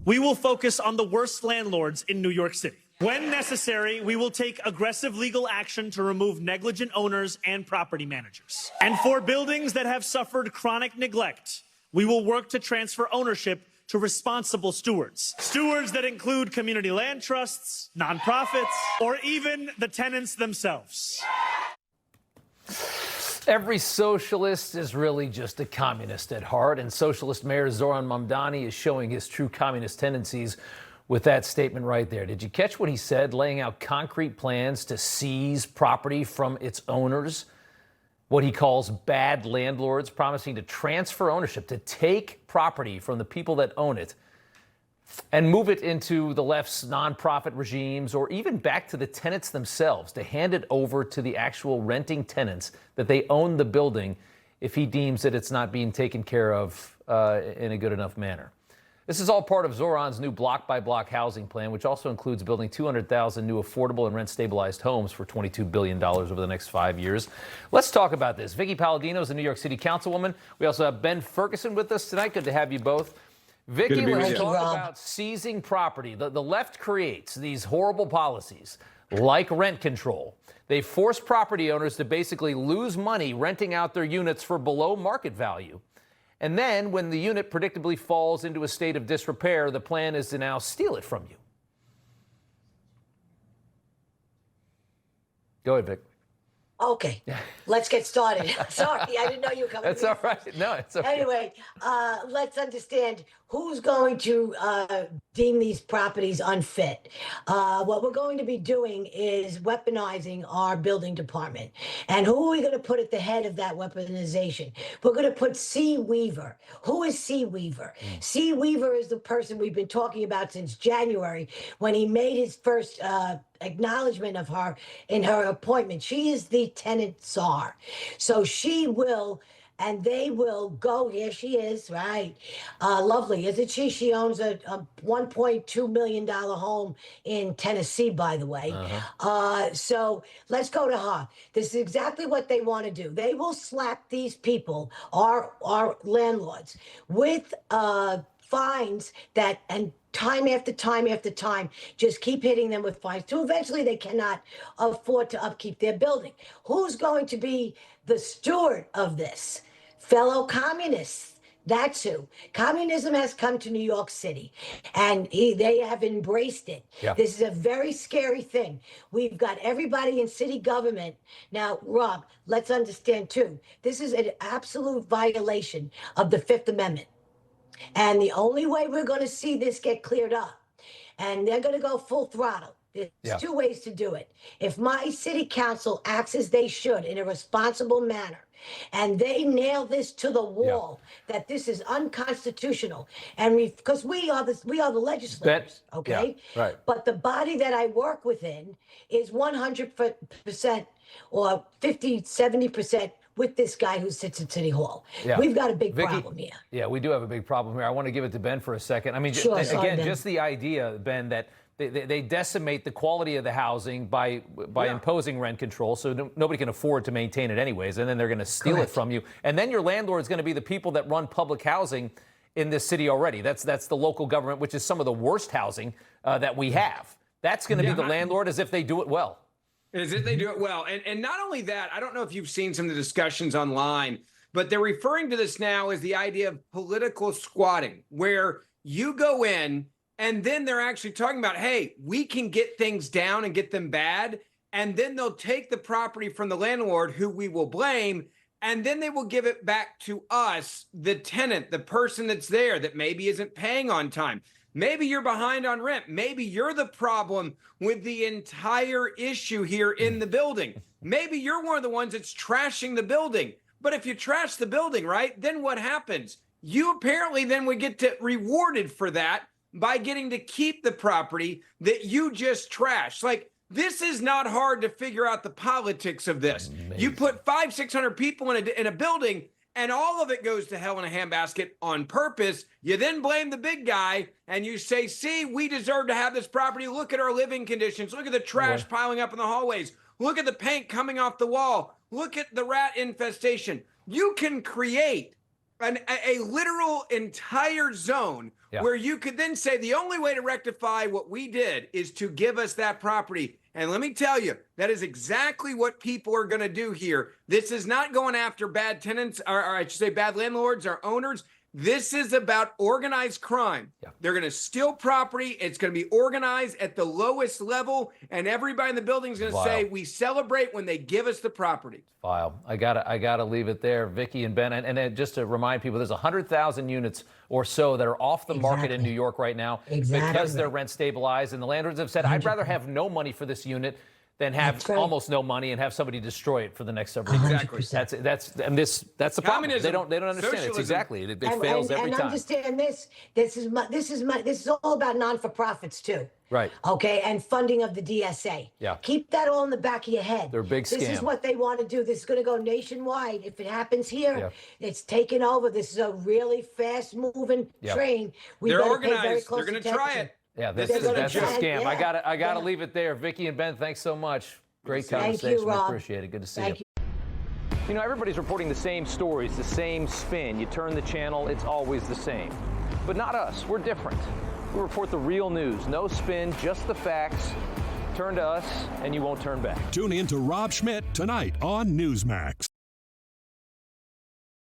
We will focus on the worst landlords in New York City. When necessary, we will take aggressive legal action to remove negligent owners and property managers. And for buildings that have suffered chronic neglect, we will work to transfer ownership to responsible stewards. Stewards that include community land trusts, nonprofits, or even the tenants themselves. Every socialist is really just a communist at heart, and socialist Mayor Zoran Mamdani is showing his true communist tendencies with that statement right there. Did you catch what he said, laying out concrete plans to seize property from its owners? What he calls bad landlords, promising to transfer ownership, to take property from the people that own it and move it into the left's nonprofit regimes, or even back to the tenants themselves, to hand it over to the actual renting tenants that they own the building if he deems that it's not being taken care of in a good enough manner. This is all part of Zoran's new block-by-block housing plan, which also includes building 200,000 new affordable and rent-stabilized homes for $22 billion over the next 5 years. Let's talk about this. Vickie Paladino is the New York City Councilwoman. We also have Ben Ferguson with us tonight. Good to have you both. Vickie, let's talk about seizing property. The left creates these horrible policies like rent control. They force property owners to basically lose money renting out their units for below market value. And then when the unit predictably falls into a state of disrepair, the plan is to now steal it from you. Go ahead, Vic. Okay, let's get started. Sorry, I didn't know you were coming. That's all right. No, it's okay. Anyway, let's understand who's going to deem these properties unfit. What we're going to be doing is weaponizing our building department. And who are we going to put at the head of that weaponization? We're going to put C. Weaver. Who is C. Weaver? C. Weaver is the person we've been talking about since January, when he made his first acknowledgement of her in her appointment. She is the tenant czar. So she will, and they will go, here she is, right? Lovely, isn't she? She owns a $1.2 million home in Tennessee, by the way. So let's go to her. This is exactly what they want to do. They will slap these people, our landlords, with fines that, and time after time after time, just keep hitting them with fines till eventually they cannot afford to upkeep their building. Who's going to be the steward of this? Fellow communists. That's who. Communism has come to New York City, and they have embraced it. Yeah. This is a very scary thing. We've got everybody in city government. Now, Rob, let's understand, too, this is an absolute violation of the Fifth Amendment. And the only way we're going to see this get cleared up, and they're going to go full throttle, there's two ways to do it. If my city council acts as they should in a responsible manner, and they nail this to the wall, that this is unconstitutional, and because we are the legislators, okay? Yeah, right. But the body that I work within is 100% or 50, 70% with this guy who sits at City Hall. Yeah. We've got a big problem here. Yeah, we do have a big problem here. I want to give it to Ben for a second. I mean, sure, again, just the idea, Ben, that they decimate the quality of the housing by imposing rent control, so nobody can afford to maintain it anyways, and then they're going to steal it from you. And then your landlord is going to be the people that run public housing in this city already. That's the local government, which is some of the worst housing that we have. That's going to be the landlord, as if they do it well. As if they do it well. And not only that, I don't know if you've seen some of the discussions online, but they're referring to this now as the idea of political squatting, where you go in and then they're actually talking about, hey, we can get things down and get them bad. And then they'll take the property from the landlord, who we will blame, and then they will give it back to us, the tenant, the person that's there that maybe isn't paying on time. Maybe you're behind on rent. Maybe you're the problem with the entire issue here in the building. Maybe you're one of the ones that's trashing the building. But if you trash the building, right, then what happens? You apparently then would get rewarded for that by getting to keep the property that you just trashed. Like, this is not hard to figure out the politics of this. Amazing. You put 500-600 people in a building, and all of it goes to hell in a handbasket on purpose. You then blame the big guy, and you say, see, we deserve to have this property. Look at our living conditions. Look at the trash piling up in the hallways. Look at the paint coming off the wall. Look at the rat infestation. You can create a literal entire zone where you could then say the only way to rectify what we did is to give us that property. And let me tell you, that is exactly what people are going to do here. This is not going after bad tenants, or I should say bad landlords or owners. This is about organized crime. Yeah. They're going to steal property. It's going to be organized at the lowest level. And everybody in the building is going to say, we celebrate when they give us the property. Vile. I gotta leave it there, Vickie and Ben. And just to remind people, there's 100,000 units or so that are off the market in New York right now because they're rent stabilized. And the landlords have said, I'd rather have no money for this unit than have almost no money and have somebody destroy it for the next several years. Exactly. That's the problem. Communism, they don't understand. socialism. It's exactly. It fails every time. And understand this. This is all about non-for-profits too. Right. Okay. And funding of the DSA. Yeah. Keep that all in the back of your head. They're a big scam. This is what they want to do. This is going to go nationwide. If it happens here, it's taken over. This is a really fast-moving train. They're organized. They're going to try it. Yeah, that's a scam. Yeah. I gotta leave it there. Vickie and Ben, thanks so much. Great conversation. Thank you, Rob. Appreciate it. Good to see you. You know, everybody's reporting the same stories, the same spin. You turn the channel, it's always the same. But not us. We're different. We report the real news. No spin, just the facts. Turn to us, and you won't turn back. Tune in to Rob Schmitt tonight on Newsmax.